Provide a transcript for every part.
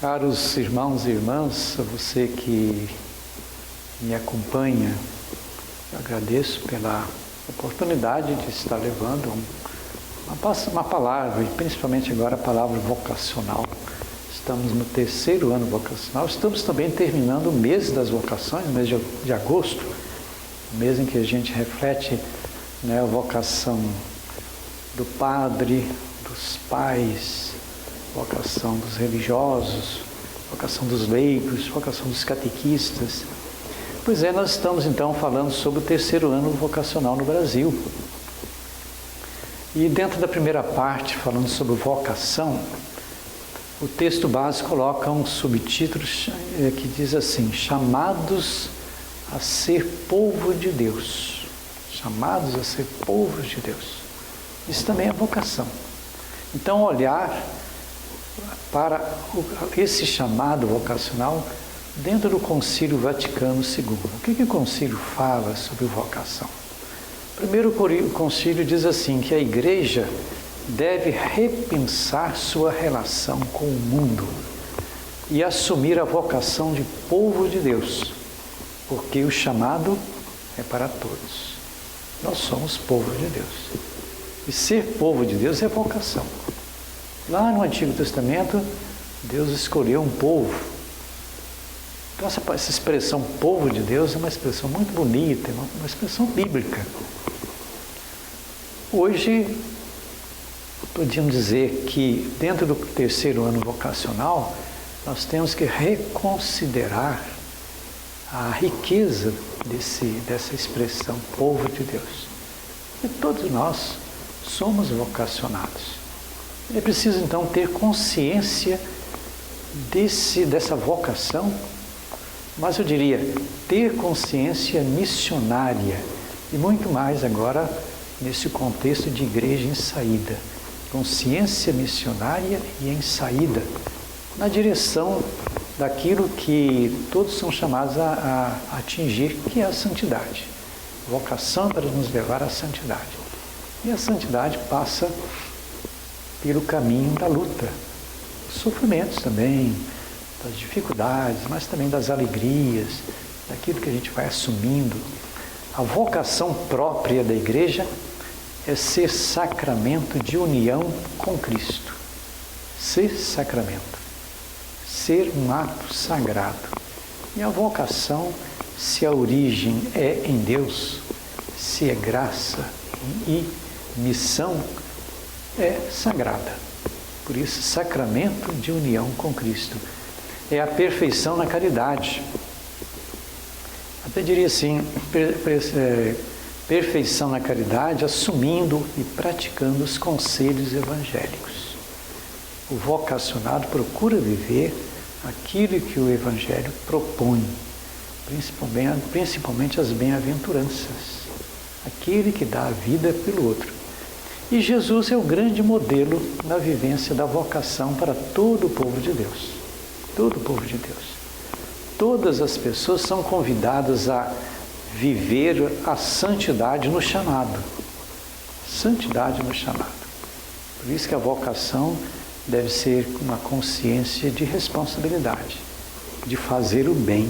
Caros irmãos e irmãs, a você que me acompanha, eu agradeço pela oportunidade de estar levando uma palavra, e principalmente agora a palavra vocacional. Estamos no 3º ano vocacional, estamos também terminando o mês das vocações, o mês de agosto, o mês em que a gente reflete, a vocação do padre, dos pais, vocação dos religiosos, vocação dos leigos, vocação dos catequistas. Pois é, nós estamos então falando sobre o 3º ano vocacional no Brasil. E dentro da primeira parte, falando sobre vocação, o texto base coloca um subtítulo que diz assim: chamados a ser povo de Deus. Chamados a ser povo de Deus. Isso também é vocação. Então, olhar para esse chamado vocacional dentro do Concílio Vaticano II. O que o Concílio fala sobre vocação? Primeiro, o Concílio diz assim, que a Igreja deve repensar sua relação com o mundo e assumir a vocação de povo de Deus, porque o chamado é para todos. Nós somos povo de Deus. E ser povo de Deus é vocação. Lá no Antigo Testamento, Deus escolheu um povo. Então, essa expressão povo de Deus é uma expressão muito bonita, uma expressão bíblica. Hoje, podíamos dizer que dentro do 3º ano vocacional, nós temos que reconsiderar a riqueza dessa expressão povo de Deus. E todos nós somos vocacionados. É preciso então ter consciência dessa vocação, mas eu diria, ter consciência missionária, e muito mais agora nesse contexto de igreja em saída. Consciência missionária e em saída, na direção daquilo que todos são chamados a atingir, que é a santidade. Vocação para nos levar à santidade. E a santidade passa pelo caminho da luta, dos sofrimentos também, das dificuldades, mas também das alegrias, daquilo que a gente vai assumindo. A vocação própria da Igreja é ser sacramento de união com Cristo. Ser sacramento. Ser um ato sagrado. E a vocação, se a origem é em Deus, se é graça e missão, é sagrada. Por isso, sacramento de união com Cristo. É a perfeição na caridade. Até diria assim, perfeição na caridade, assumindo e praticando os conselhos evangélicos. O vocacionado procura viver aquilo que o Evangelho propõe, principalmente as bem-aventuranças, aquele que dá a vida pelo outro. E Jesus é o grande modelo na vivência da vocação para todo o povo de Deus. Todo o povo de Deus. Todas as pessoas são convidadas a viver a santidade no chamado. Santidade no chamado. Por isso que a vocação deve ser uma consciência de responsabilidade, de fazer o bem,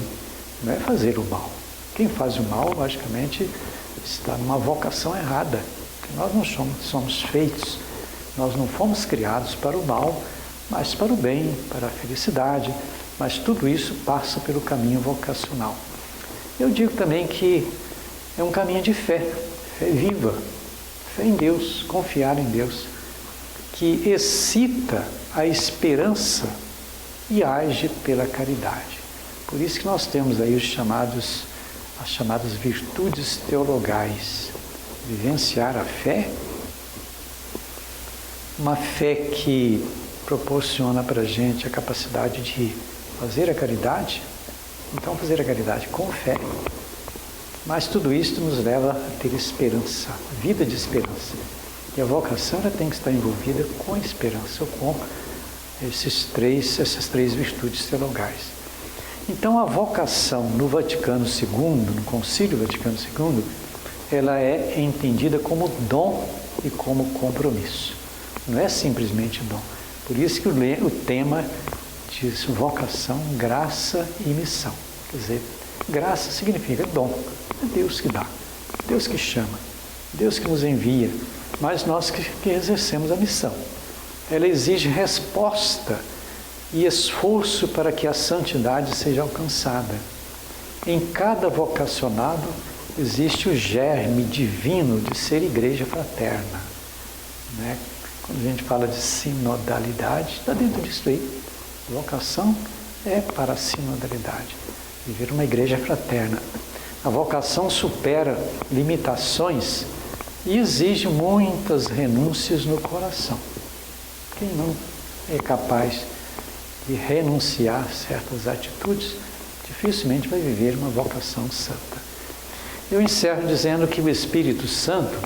não é fazer o mal. Quem faz o mal, logicamente, está numa vocação errada. Nós não somos feitos, nós não fomos criados para o mal, mas para o bem, para a felicidade, mas tudo isso passa pelo caminho vocacional. Eu digo também que é um caminho de fé viva, fé em Deus, confiar em Deus, que excita a esperança e age pela caridade. Por isso que nós temos aí as chamadas virtudes teologais. Vivenciar a fé, uma fé que proporciona para a gente a capacidade de fazer a caridade, então fazer a caridade com fé, mas tudo isso nos leva a ter esperança, vida de esperança. E a vocação ela tem que estar envolvida com esperança, ou com essas três virtudes teologais. Então a vocação no Vaticano II, no Concílio Vaticano II, ela é entendida como dom e como compromisso. Não é simplesmente dom. Por isso que o tema diz vocação, graça e missão. Quer dizer, graça significa dom, é Deus que dá, Deus que chama, Deus que nos envia, mas nós que exercemos a missão. Ela exige resposta e esforço para que a santidade seja alcançada. Em cada vocacionado existe o germe divino de ser igreja fraterna. Né? Quando a gente fala de sinodalidade, está dentro disso aí. Vocação é para a sinodalidade, viver uma igreja fraterna. A vocação supera limitações e exige muitas renúncias no coração. Quem não é capaz de renunciar a certas atitudes, dificilmente vai viver uma vocação santa. Eu encerro dizendo que o Espírito Santo,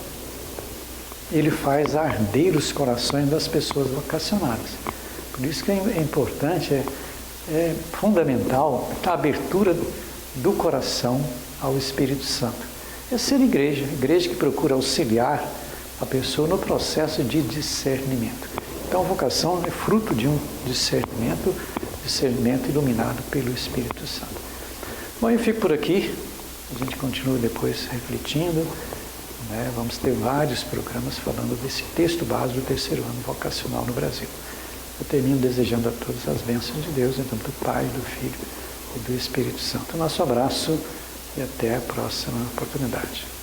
ele faz arder os corações das pessoas vocacionadas. Por isso que é importante, é fundamental a abertura do coração ao Espírito Santo. É ser igreja que procura auxiliar a pessoa no processo de discernimento. Então a vocação é fruto de um discernimento iluminado pelo Espírito Santo. Bom, eu fico por aqui, a gente continua depois refletindo, né? Vamos ter vários programas falando desse texto básico do terceiro ano vocacional no Brasil. Eu termino desejando a todos as bênçãos de Deus, em nome do Pai, do Filho e do Espírito Santo. Nosso abraço e até a próxima oportunidade.